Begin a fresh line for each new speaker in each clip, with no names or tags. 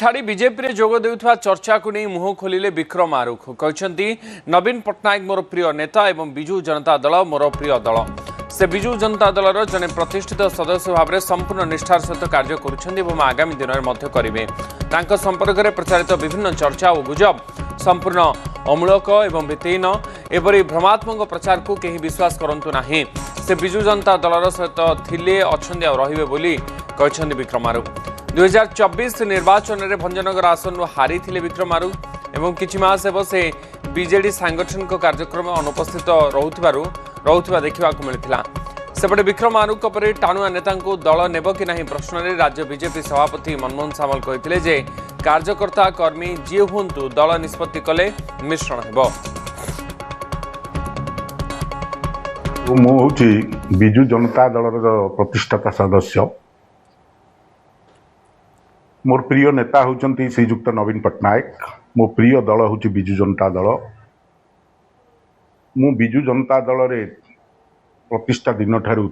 छाड़ी बीजेपी रे जोग देउथवा चर्चा को नहीं मुह खोलिले विक्रम आरुख कहते नवीन पट्टनायक मोर प्रिय नेता एवं बिजु जनता दल मोर प्रिय दल से बिजु जनता दलर जने प्रतिष्ठित सदस्य भाव में संपूर्ण निष्ठार सहित कार्य करुछन्ति आगामी दिन में करेंगे संपर्क में प्रचारित विभिन्न चर्चा और गुजब संपूर्ण अमूलक एवं भित्तिहीन एपरी भ्रमात्मक प्रचार को कहीं विश्वास करंतु नाही से बिजु जनता दलर सहित थिले अछन्ति आ रहिबे बोली कहछन्ति विक्रम आरुख 2024 निर्वाचन में भंजनगर आसन हारी विक्रम आरुख एवं किछि मास हेब से बीजेडी सांगठनिक कार्यक्रम अनुपस्थित रहुथिबा देखा मिलता सेपटे विक्रम आरुख पर टाणुआ नेता दल नेब कि नहीं प्रश्न में राज्य बीजेपी सभापति मनमोहन सामल कहते जे कार्यकर्ता कर्मी जी हूँ दल निष्पत्ति कले मिश्रण हेब।
बिजु जनता दल प्रतिष्ठाता सदस्य मोर प्रिय नेता होचंती श्रीजुक्त नवीन पट्टनायक मो प्रिय दल हूँ बिजु जनता दल मु बिजु जनता दल रे प्रतिष्ठा दिन ठारू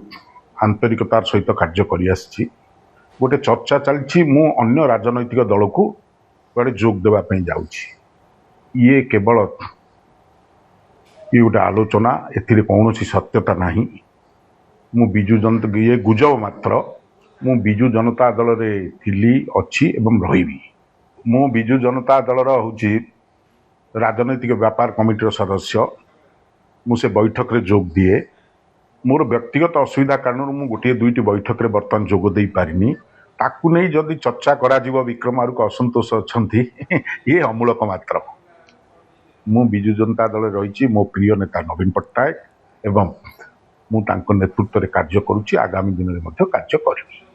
आंतरिकतार सहित कार्य करि आछि गोटे चर्चा चलछि मु अन्य राजनैतिक दल को बड़े जोग देवा पई जाउछि ये केवल ये गोटे आलोचना एथिरे कौनसी सत्यता नाही मु बिजु जनता ये गुजब मात्र मु बिजु जनता दल रे थिली अछि एवं रहिबी मु बिजु जनता दल हूँ राजनैतिक व्यापार कमिटी सदस्य मुझे बैठक रे जोग दिए मोर व्यक्तिगत असुविधा कारण मु गोटे दुईटी बैठक रे बर्तमान जोग दे पारिनी ताकू नहीं जदि चर्चा करा जीव विक्रम आरुख असंतोष अछंती ये अमूलक मात्र मु बिजु जनता दल रही मो प्रिय नेता नवीन पट्टनायक एवं मु तांको नेतृत्व रे कार्य करुछि आगामी दिन में कार्य करिबी।